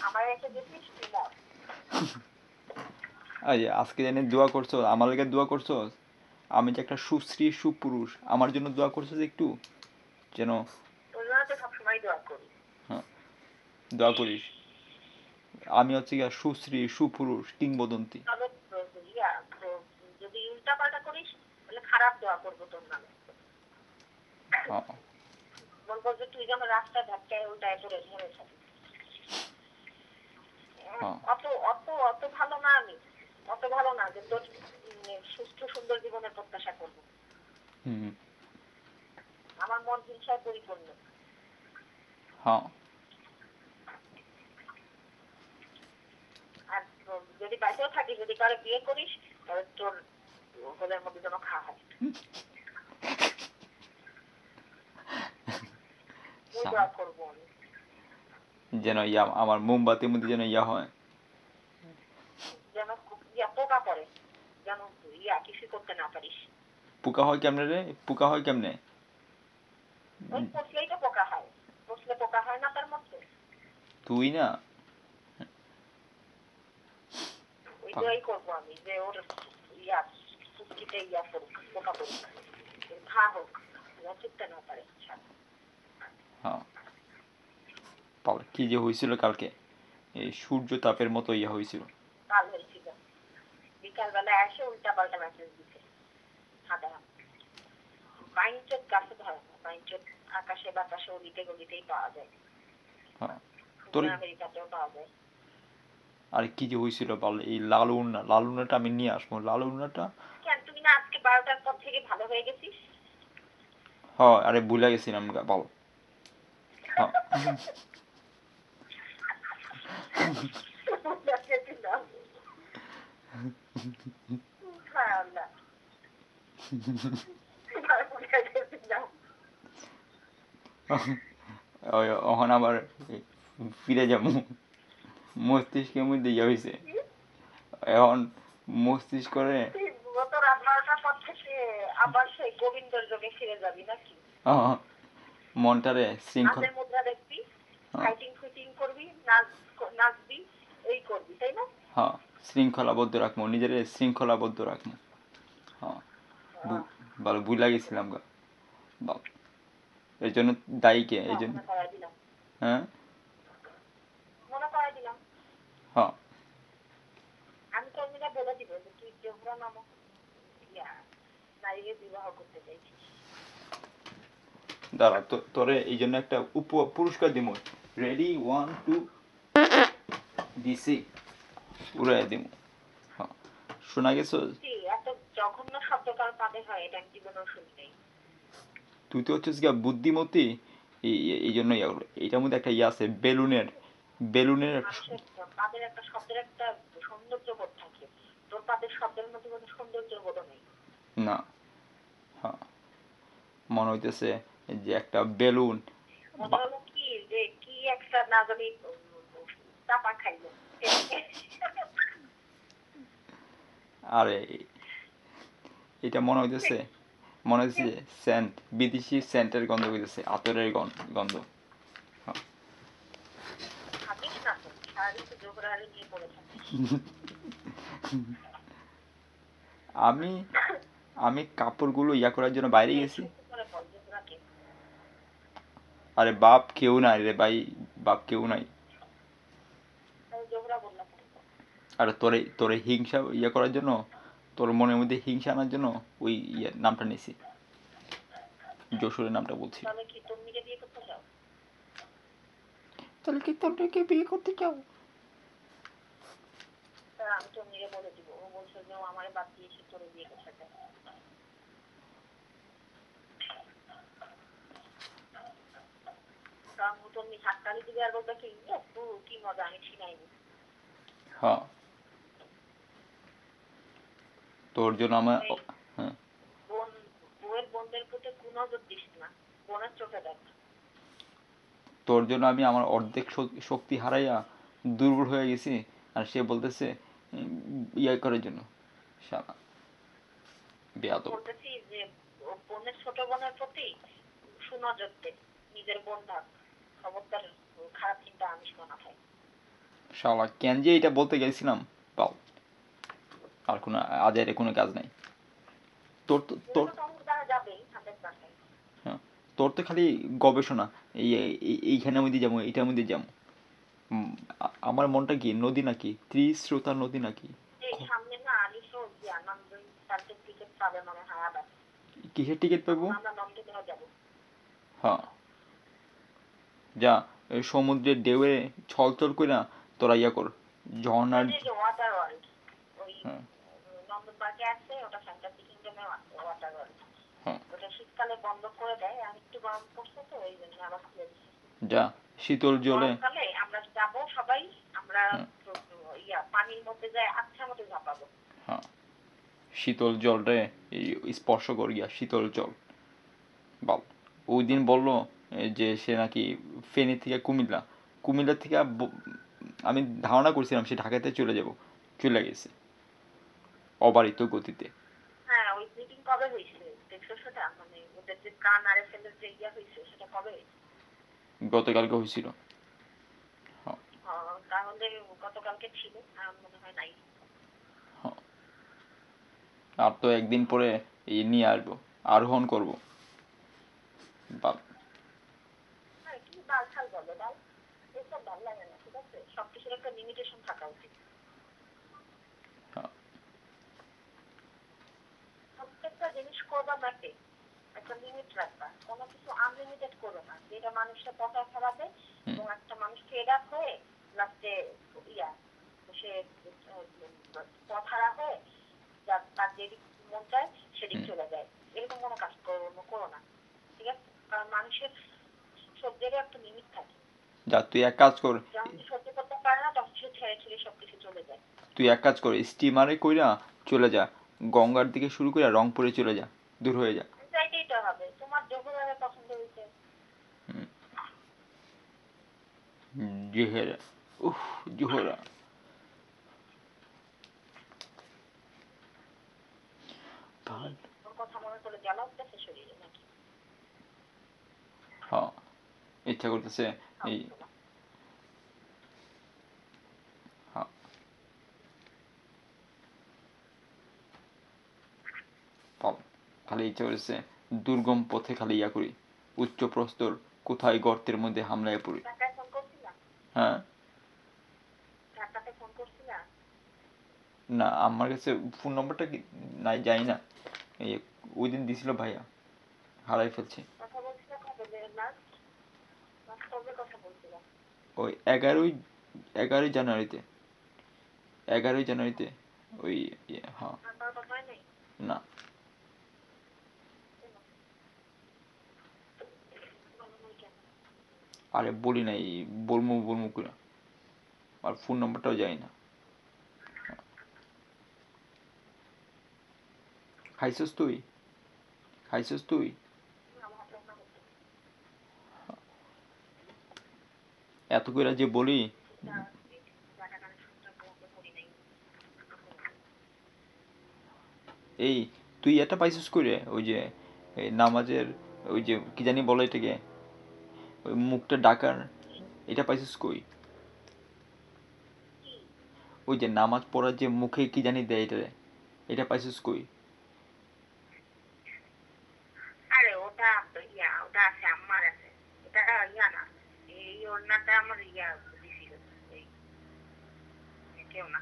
আমার একটা দেখিস তুই মর। আজকে জানি দোয়া করছো, আমার লাগে দোয়া করছো। আমি যে একটা সুশ্রী সুপুরুষ, আমার জন্য দোয়া করছো যে একটু যেন। তোর জন্য তো সবসময় দোয়া করি। হ্যাঁ, দোয়া করিস। আমি হচ্ছে গিয়া সুশ্রী সুপুরুষ কিংবদন্তি। তবে যদি উল্টা পাল্টা করিস তাহলে খারাপ দোয়া করবো তোর নামে। বলবো যে তুই যেন রাস্তায় ধাক্কায় উল্টায় পড়ে ধরে থাকিস। অত অত অত ভালো না আমি, অত ভালো না যে তোর সুস্থ সুন্দর জীবনের প্রত্যাশা করবো। আমার মন হিংসায় পরিপূর্ণ। আর যদি বাইরেও থাকিস, যদি কারো বিয়ে করিস তাহলে তোর গোলের মধ্যে যেন খা হয়। করবো আমি যেন আমার মোমবাতির মধ্যে যেন হয়, যেন পোকা পড়ে, যেন কিছু করতে না পারিস। পোকা হয় কেমনে রে? পোকা হয় কেমনে? ওই পচলেই তো পোকা হয়, পচলে পোকা হয় না তার মধ্যে। তুই না ওই করবো আমি যে ওর পুষ্টিতে করুক, পোকা পড়ুক, ঘা হোক, চুপতে না পারে। কি যে হয়েছিল কালকে, এই সূর্য তাপের মতো হয়েছিল। কাল হয়েছিল বিকালবেলা এসে উল্টা পাল্টা মেসেজ দিচ্ছে। বাইনচোদ গাছে ধরে না, বাইনচোদ আকাশে বাতাসে অলিতে গলিতেই পাওয়া যায়, আমেরিকাতেও পাওয়া যায়। আর কি যে হয়েছিল বল, এই লাল উন্নাটা আমি নিয়ে আসবো। লাল উন্নাটা কেন তুই না আজকে 12টার পর থেকে ভালো হয়ে গেছিস? আরে ভুলে গেছিলাম বল। এখন আবার ফিরে যাবো মস্তিষ্কের মধ্যে হয়েছে। এখন মস্তিষ্ক করে আবার সেই গোবিন্দর যোগে ফিরে যাবি নাকি? মনটারে শৃঙ্খল মুদ্রা দেখবি, ফাইটিং ফুইটিং করবি, নাচবি, এই করবি, তাই না? শৃঙ্খলাবদ্ধ রাখবো, নিজের শৃঙ্খলাবদ্ধ রাখবো। ভালো ভুলা গেছিলাম গা। এর জন্য দায়ী কে? এই জন্য হ্যাঁ আমি তোর মিলে বলে দিব যে তুই জোহরা নামক নারীকে বিবাহ করতে চাইছিস। দাঁড়া, তোরে এই জন্য একটা পুরস্কার দিব। রেডি, 1 2 দিছি, উড়াই দিব। শোনা গেছো? এত জঘন্য শব্দ কার কাঁধে হয় এটা আমি জীবনেও শুনি নাই। তুই তো হচ্ছিস গা বুদ্ধিমতী, এই জন্য এইটার মধ্যে একটা আছে বেলুনের তাদের একটা শব্দের একটা সৌন্দর্য বোধ থাকে, তোর তাদের শব্দের মধ্যে কোনো সৌন্দর্য বোধ নেই। না, মনে হইতেছে যে একটা বেলুন, মনে হলো কি যে কি একটা না জানি চাপা খাইলো। আরে এটা মনে হইতেছে সেন্ট, বিদেশি সেন্টের গন্ধ হইতেছে, আতরের গন্ধ। আমি কাপড়গুলো করার জন্য বাইরে গেছি। আরে বাপ কেউ নাই রে ভাই, বাপ কেউ নাই। আরে তোরে হিংসা করার জন্য, তোর মনের মধ্যে হিংসা আনার জন্য ওই নামটা নিছি, যশোরের নামটা বলছি। তাহলে কি তন্মীকে বিয়ে করতে চাও? আমি তন্মীকে বলে দিব, ও বলছে যে ও আমারে বাদ দিয়ে সে তোরে বিয়ে করতে চায়। তন্মী হাততালি দিবে আর বলবে কি মজা, আমি ছিনাইনি। তোর জন্য আমার বউয়ের বোনদের প্রতি কুনজর দিস না, বোনের চোখে দেখ। তোর জন্য আমি আমার অর্ধেক শক্তি হারাইয়া দুর্বল হয়ে গেছি, আর সে বলতেছে করার জন্য। শালা বেয়াদব। বলতেছি যে বোনের ছোট বোনের প্রতি সুনজর দে, নিজের বোন ভাব, খবরদার খারাপ চিন্তা আনিস না মাথায়। শালা কেন যে এটা বলতে গেছিলাম পাও, আর কোনো আজের কোনো কাজ নাই তোর তো এটা তোর তো তোমার দ্বারা যাবেই 100%। হ্যাঁ, তোর তো খালি গবেষণা এইখানের মধ্যে যাবো এইটার মধ্যে যাবো। আমার মনটা কি নদী নাকি, ত্রিস্রোতা নদী নাকি? এই সামনে না আলিশো নন্দন পার্কের টিকিট পাবে মনে হয় আবার। কিসের টিকিট পাবো? তখন আমরা নন্দনও যাবো। হ্যাঁ, যা ওই সমুদ্রের ঢেউয়ে ছলছল কইরা তোরা ইয়া কর, ঝর্ণার। ওই যে ওয়াটার ওয়ার্ল্ড, ওই হ্যাঁ নন্দন পার্কে আছে ওটা, ফ্যান্টাসি কিংডমে ওয়াটার ওয়ার্ল্ড। হ্যাঁ, ওটা শীতকালে বন্ধ করে দেয়, আর একটু গরম পড়ছে তো ওই জন্য আবার খুলে দিচ্ছে। যা শীতল জলে। গরমকালে আমরা যাবো সবাই, আমরা হ্যাঁ পানির মধ্যে যায় আচ্ছা মতো ঝাঁপাবো। হ্যাঁ, শীতল জল রে স্পর্শ কর গিয়া শীতল জল। বাল, ওই দিন বললো যে সে নাকি ফেনী থেকে কুমিল্লা, কুমিল্লা থেকে আমি ধারণা করছিলাম সে ঢাকাতে চলে যাব, চলে গেছে অবারিত গতিতে। হ্যাঁ, ওই মিটিং কবে হয়েছে দেখছো সেটা? মানে ওদের যে কান আর এফ এল এর যে হয়েছে সেটা কবে হয়েছে? গতকালকে হয়েছিল। হ্যাঁ তাহলে গতকালকে ছিল, আমার মনে হয় নাই। হ্যাঁ, আর তো একদিন পরে এই নিয়ে আসবো, আরোহণ করবো। বাল, হ্যাঁ, কি বাল ছাল বলো বাল, এসব ভালো লাগে না, ঠিক আছে? সবকিছুর একটা লিমিটেশন থাকা উচিত। হ্যাঁ প্রত্যেকটা জিনিস করবা ম্যাপে একটা লিমিট রাখবা, কোনো কিছু আনলিমিটেড করো না যেটা মানুষের পথা ফেলাবে এবং একটা মানুষ ফেড আপ হয়ে লাস্টে সে পথহারা হয়ে তার যেদিক মন চায় সেদিক চলে যায়, এরকম কোনো কাজ করো না, ঠিক আছে? কারণ মানুষের সহ্যেরও একটা লিমিট থাকে। যা তুই এক কাজ কর, যখন সহ্য করতে পারে না তখন সে ছেড়ে ছেড়ে সবকিছু চলে যায়। তুই এক কাজ কর, স্টিমারে কইরা চলে যা, গঙ্গার দিকে শুরু করে রংপুরে চলে যা, দূর হয়ে যা। যাইতেই তো হবে, তোমার জহুরারে পছন্দ হয়েছে। জোহরা, উফ, জোহরা। ভাল, ওর কথা মনে করে জ্বালা উঠতেছে শরীরে নাকি? হ্যাঁ ইচ্ছা করতেছে এই। হ্যাঁ পাল, খালি ইচ্ছা করতেছে দুর্গম পথে খালি ইয়া করি, উচ্চ প্রস্তর কোথায় গর্তের মধ্যে হামলায় পড়ি। ঢাকায় ফোন করছিলাম, হ্যাঁ ঢাকাতে ফোন করছিলাম। না আমার কাছে ফোন নম্বরটা কি নাই, জানি না, এই ওই দিন দিছিল ভাইয়া, হারাই ফেলছি। কথা বলছিলাম কবে লাস্ট, লাস্ট কবে কথা বলছিলাম? ওই 11ই জানুয়ারিতে, 11ই জানুয়ারিতে ওই হ্যাঁ। আমার কথা হয় নাই। না আরে বলি নাই, বলমু বলমু করে, আর ফোন নাম্বারটাও জানি না। খাইছস তুই, খাইছস তুই? এত করে যে বলি। এই তুই এটা পাইছস করে ওই যে এই নামাজের ওই যে কি জানি বলে এটাকে, ওই মুখটা ডাকার, এটা পাইছস কই? ওই যে নামাজ পড়ার যে মুখে কি জানি দেয় এটা, এটা পাইছস কই? আরে ওটা ওটা আছে আমার আছে, এটা না, এই ওড়নাটা আমার দিছিল এই কেউ না।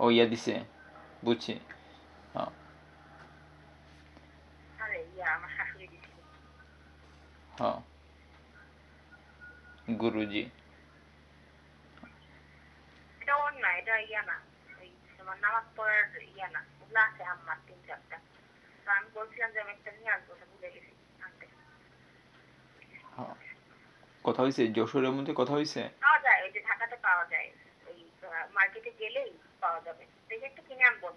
ও ইয়া দিছে, বুঝছি। হ্যাঁ আরে আমার শাশুড়ি দিছিল। হ্যাঁ, গুরুজি। এটা ওর না, এটা না, ওই তোমার নামাজ পড়ার না, ওগুলো আছে আমার 3-4টা। তো আমি বলছিলাম যে আমি একটা নিয়ে আসবো, ওটা ভুলে গেছি আনতে। হ্যাঁ, কথা হয়েছে যশোরের মধ্যে, কথা হয়েছে। পাওয়া যায়, ওই যে ঢাকাতে পাওয়া যায়, ওই মার্কেটে গেলেই পাওয়া যাবে, দেখে একটু কিনে আনবো।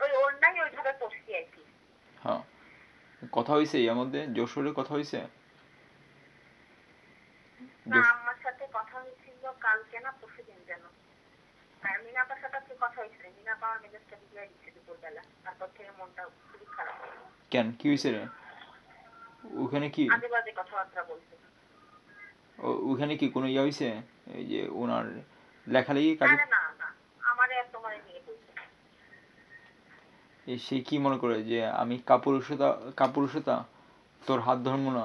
ওই ওর নাই ওইভাবে পড়ছি আর কি। হ্যাঁ, কথা হয়েছে এর মধ্যে যশোরে কথা হয়েছে। না, আমার সাথে কথা হয়েছিল কালকে না পরশুদিন যেন। আর মিনাপার সাথে আজকে কথা হয়েছিল, মিনাপা আমার মেজাজটা বিগড়ে দিচ্ছে দুপুরবেলা, তারপর থেকে মনটা খুবই খারাপ। কেন কি হয়েছে রে? ওখানে কি? আজে বাজে কথাবার্তা বলছে। ওখানে কি কোনো ইয়ে হয়েছে, এই যে ওনার লেখালেখি কাজে? আরে না না, আমারে আর তোমারে নিয়ে বলছে। সে কি মনে করে যে আমি কাপুরুষতা তোর হাত ধরবো না?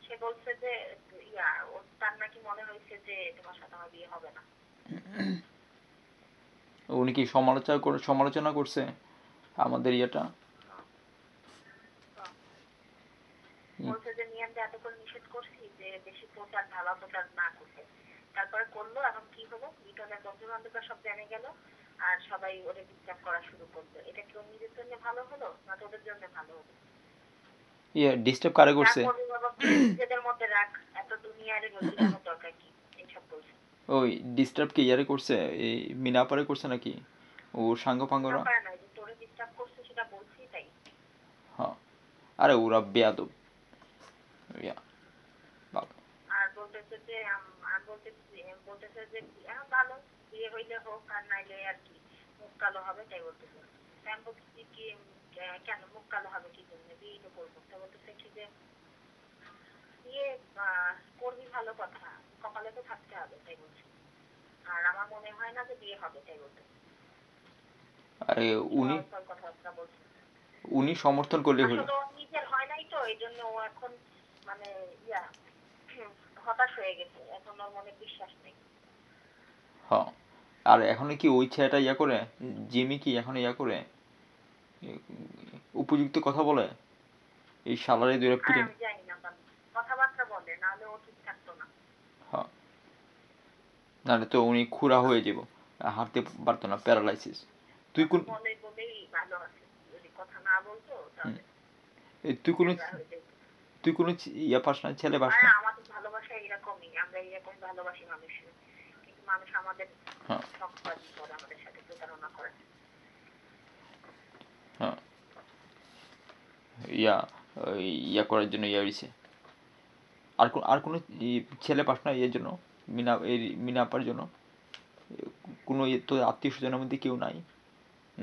সে বলছে যে তার নাকি মনে হয়েছে যে তোমার সাথে আমার বিয়ে হবে না। উনি কি সমালোচনা করছে আমাদের ইয়েটা? হুম, হুম। বলছে যে নিয়মটা এত করে নিষেধ করছি যে বেশি প্রচার ঢালা প্রচার না করতে, তারপরে করলো। এখন কি হলো, লিটনের বন্ধু বান্ধবরা সব জেনে গেল আর সবাই ওরে ডিস্টার্ব করা শুরু করলো। এটা কি ওর নিজের জন্য ভালো হলো না তোদের জন্য ভালো হলো? ডিস্টার্ব কারে যা করছে? করবি বাবা নিজেদের মধ্যে রাখ, এত দুনিয়ারে বোঝানোর দরকার কি? এইসব বলছে। ওই ডিস্টার্ব কি ইয়ারে করছে, এই মিনাপারে করছে নাকি ও সাঙ্গ না পাঙ্গরা? পারে না, যে তোরে ডিস্টার্ব করছে সেটা বলছি তাই। হ্যাঁ, আরে ওরা বেয়াদব। ইয়া, বাবা। আর বলতেছে যে বলতেছে যে ভালো, বিয়ে হইলে হোক আর নাইলে আর কি, মুখ কালো হবে তাই বলতেছে। তাই আমি বলতেছি কি কেন মুখ কালো হবে কি জন্য, বিয়ে তো করবো। তা বলতেছে কি যে বিয়ে করবি ভালো কথা, কপালে তো থাকতে হবে তাই বলছে। আর আমার মনে হয় না যে বিয়ে হবে তাই বলতেছে। আরে উনি সরল কথাবার্তা বলছে। উনি সমর্থন করলে হলো। আসলে ওর নিজের হয় নাই তো এই জন্য ও এখন মানে ইয়া হতাশ হয়ে গেছে, এখন ওর মনে বিশ্বাস নেই। হ্যাঁ, আর এখন কি ওই ছেলেটা ইয়া করে, জিমি কি এখন ইয়া করে, উপযুক্ত কথা বলে এই শালারে দুইটা আর পিটে? আমি জানি না বাবা, কথাবার্তা বলে নাহলে ও ঠিক থাকতো না। হ্যাঁ, নাহলে তো উনি খুড়া হয়ে যাব, হাঁটতে পারতো না, প্যারালাইসিস। তুই কথা কোন বলে বলেই ভালো আছে, যদি কথা না বলতো হুম, তাহলে তুই কোনো ন্যাংরা হয়ে যেত। তুই কোনো ইয়া পাস না, ছেলে পাস আর না? আমাদের ভালোবাসা এরকমই, আমরা এরকম ভালোবাসি মানুষের, কিন্তু মানুষ আমাদের হ্যাঁ, ঠকবাজি করে, আমাদের সাথে প্রতারণা করে। হ্যাঁ, ইয়া ইয়া করার জন্য ইয়া হয়েছে। আর কোনো ছেলে পাস না ইয়ের জন্য, মিনাপার জন্য? কোনো তোর আত্মীয় স্বজনের মধ্যে কেউ নাই?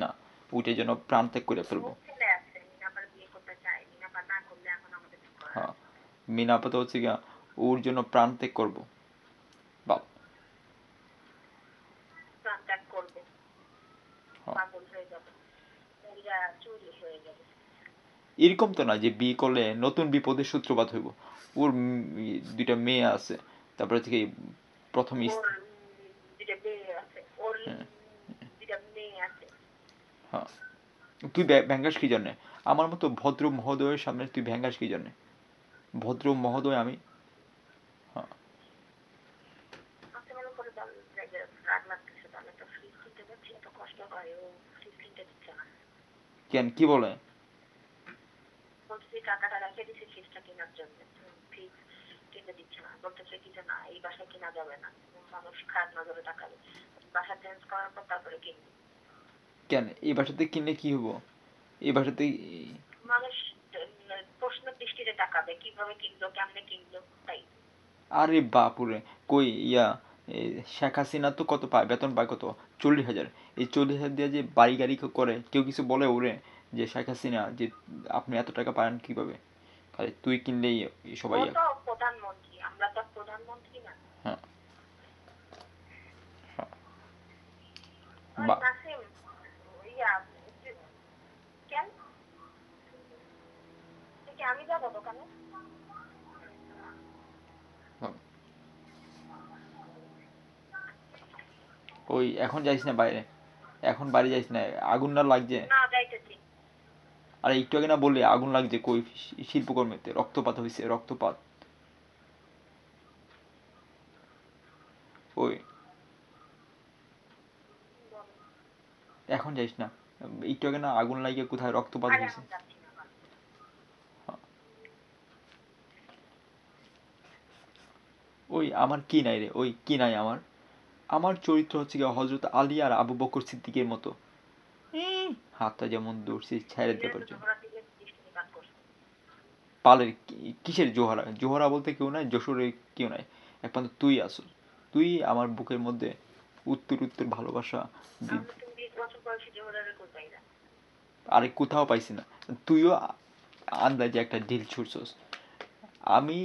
না, ওইটার জন্য প্রাণ ত্যাগ করে ফেলবো। বহুত ছেলে আছে মিনাপার বিয়ে করতে চায়, মিনাপার না করলে এখন আমাদের কি করার হ্যাঁ, আছে? মিনাপা তো হচ্ছে গিয়া ওর জন্য প্রাণ ত্যাগ করবো, বাপ। প্রাণ ত্যাগ করবে, হ্যাঁ, পাগল হয়ে যাবে, মেয়েরা চুরি হয়ে যাবে। এরকম তো না যে বিয়ে করলে নতুন বিপদের সূত্রপাত হইব। ওর দুইটা মেয়ে আছে, তারপরে থেকে প্রথম ওর দুটা মেয়ে আছে, ওর হ্যাঁ, দুটা মেয়ে আছে। হ্যাঁ, তুই ভ্যাঙ্গাস কি জন্যে? আমার মতো ভদ্র মহোদয়ের সামনে তুই ভ্যাঙ্গাস কি জন্যে? ভদ্র মহোদয় আমি। হ্যাঁ, আজকে মনে করে রাগ লাগতেছে, তাহলে তো ফ্রিজ কিনতে যাচ্ছি, এত কষ্ট হয়, ও ফ্রিজ কিনতে দিচ্ছে না। কেন, কি বলে? বলতেছি টাকাটা রেখে দিছি ফ্রিজটা কেনার জন্য, ফ্রিজ কিনতে দিচ্ছে না। বলতেছে কি যে না, এই বাসায় কেনা যাবে না, মানুষ খারাপ নজরে তাকাবে, বাসা চেঞ্জ করার পর তারপরে কিনবি। কেন এই বাসাতে কিনলে কি হবো? এই বাসাতে মানুষ প্রশ্ন দৃষ্টিতে তাকাবে, কিভাবে কিনলো, কেমনে কিনলো, তাই। আরে বাপুরে, কই ইয়া এ, শেখ হাসিনা তো কত পায়, বেতন পায় কত? 40,000। এই 40,000 দিয়ে যে বাড়ি গাড়ি করে, কেউ কিছু বলে ওরে যে শেখ হাসিনা যে আপনি এত টাকা পান কিভাবে? খালি তুই কিনলেই সবাই ও তো প্রধানমন্ত্রী, আমরা তো প্রধানমন্ত্রী না। হ্যাঁ, হ্যাঁ, ওই বা নাসিম, ইয়া কেন কি আমি যাবো দোকানে? হ্যাঁ। ওই এখন যাইস না বাইরে, এখন বাড়ি যাইস না, আগুন না লাগছে? না যাইতেছি। আর একটু আগে না বললে আগুন লাগছে, কই শিল্পকর্মেতে রক্তপাত হয়েছে, রক্তপাত। ওই এখন যাইস না, একটু আগে না আগুন লাগিয়ে কোথায় রক্তপাত আরে হয়েছে। এখন যাচ্ছি না। ওই আমার কি নাই রে, ওই কি নাই আমার? আমার চরিত্র হচ্ছে গিয়ে হজরত আলী আর আবু বকর সিদ্দিকের মতো। হাতটা যেমন দৌড়ছি ছেড়ে দিতে নিজের তো পারছি না। জোহরার দিকে দৃষ্টিপাত করছে। পালের কিসের জোহরা? জোহরা বলতে কেউ নাই, যশোরে কেউ নাই, একমাত্র তুই আসল। তুই আমার বুকের মধ্যে উত্তর উত্তর ভালোবাসা। তাহলে তুমি 20 বছর বয়সী জোহরারে কই পাইলা? আরে কোথাও পাইছি না। তুইও আন্দাজে একটা ঢিল ছুড়ছস। আমি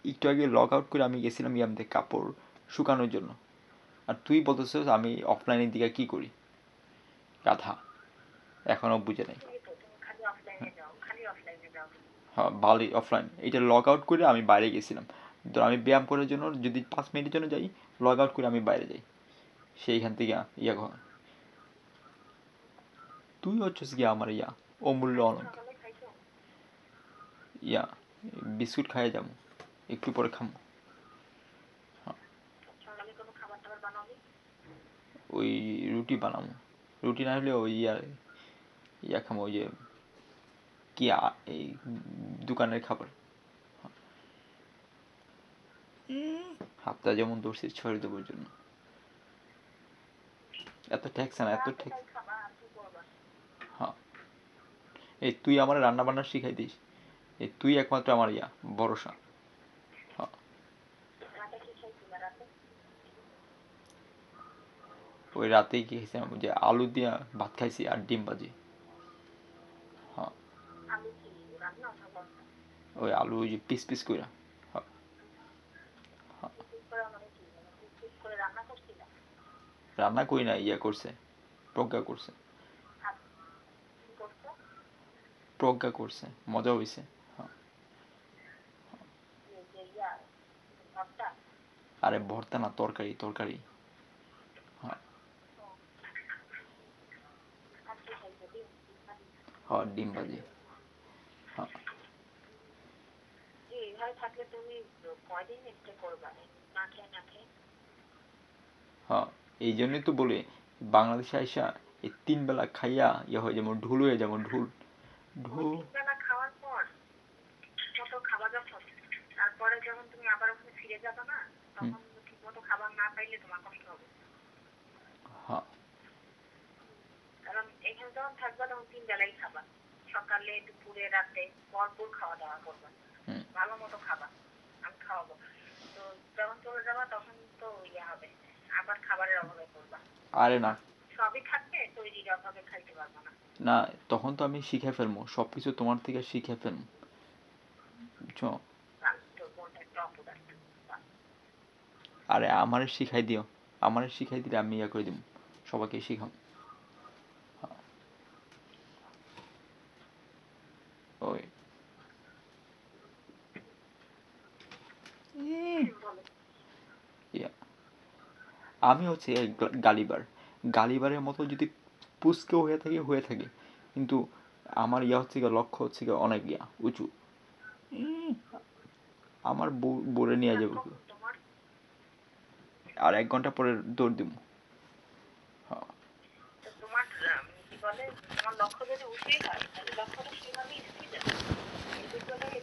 একটু আগে লগ আউট করে আমি গেছিলাম ইয়ামতে কাপড় শুকানোর জন্য, আর তুই বলতেছিস আমি অফলাইনের দিকে কি করি, গাধা, এখনো বুঝে নাই। তুমি খালি অফলাইনে যাও, খালি অফলাইনে যাও। হ্যাঁ ভালোই অফলাইন, এটা লগ আউট করে আমি বাইরে গেছিলাম। ধর আমি ব্যায়াম করার জন্য যদি 5 মিনিটের জন্য যাই, লগ আউট করে আমি বাইরে যাই, সেইখান থেকে ইয়া ঘর। তুই হচ্ছিস গিয়া আমার ইয়া অমূল্য অনন্ত সকালে খাইছো? ইয়া বিস্কুট খাইয়ে যাবো, একটু পরে খামো। সকালে কোনো খাবার টাবার বানাবি? ওই রুটি বানাবো, রুটি না হলে ওই ইয়া খামো, ওই যে কি এই দোকানের খাবার। হাতটা যেমন ধরছি ছড়ে দেবোর জন্য, এত ঠেকছে না, এত ঠেক। তাই খাবা আর কি করবা? হ্যাঁ, এই তুই আমার রান্না বান্না শিখাই দিস, এই তুই একমাত্র আমার ইয়া ভরসা। হ্যাঁ, রাতে কি খাইছিলা রাতে? ওই রাতেই কি খেয়েছিলাম, যে আলু দিয়া ভাত খাইছি আর ডিম ভাজি। হ্যাঁ, আলু কি রান্না না ভর্তা? ওই আলু ওই যে পিস পিস কইরা। হ্যাঁ, পিস করে মানে কি, মানে পিস করে রান্না করছিলা? রান্না করি না, ইয়া করছে, প্রজ্ঞা করছে, আর কি করছো? প্রজ্ঞা করছে, মজা হয়েছে। হ্যাঁ, এই যে ইয়া ভর্তা? আরে ভর্তা না, তরকারি তরকারি। হ্যাঁ, ও, আর কি খাইছো? ডিম? হ্যাঁ ডিম ভাজি। হ্যাঁ, যে এইভাবে থাকলে তুমি কয়দিন স্টে করবা না খেয়ে না খেয়ে? হ্যাঁ, এই জন্যই তো বলি বাংলাদেশে আইসা এই 3 বেলা খাইয়া ইয়া হয়ে যেমন ঢুল হয়ে যেমন ঢুল ঢুল। বেলা খাওয়ার পর মতো খাবার যখন, তারপরে যখন তুমি আবার ওখানে ফিরে যাবে না, তখন ঠিক মতো খাবার না পাইলে তোমার কষ্ট হবে। হ্যাঁ, কারণ এখানে যখন থাকবা তখন 3 বেলাই খাবা, সকালে দুপুরে রাতে ভরপুর খাওয়া দাওয়া করবা, ভালো মতো খাবা, আমি খাওয়াবো। তো যখন চলে যাবা তখন তো ইয়ে হবে, আবার খাবারের অভাবে পড়বা। আরে না সবই থাকবে, তৈরির অভাবে খাইতে পারবা না। না, তখন তো আমি শিখে ফেলবো সবকিছু, তোমার থেকে শিখে ফেলবো, বুঝছো? তোর বোনটা একটা অপদার্থ। আরে আমারে শিখাই দিও, আমারে শিখাই দিলে আমি ইয়া করে দিব, সবাইকে শিখাম। ওই বলো। ইয়া আমি হচ্ছে এই গালিবার, গালিবারের মতো যদি পুচকেও হয়ে থাকে, কিন্তু আমার ইয়া হচ্ছে গিয়ে লক্ষ্য হচ্ছে গিয়ে অনেক ইয়া উঁচু। আমার বোরে নিয়ে যাবো তোমার আর 1 ঘন্টা পরে দৌড় দিব। হ্যাঁ, তো তোমার কি বলে, তোমার লক্ষ্য যদি উঠেই হয় তাহলে লক্ষ্যটা সেভাবেই স্থির আছে। এই দুটোটাই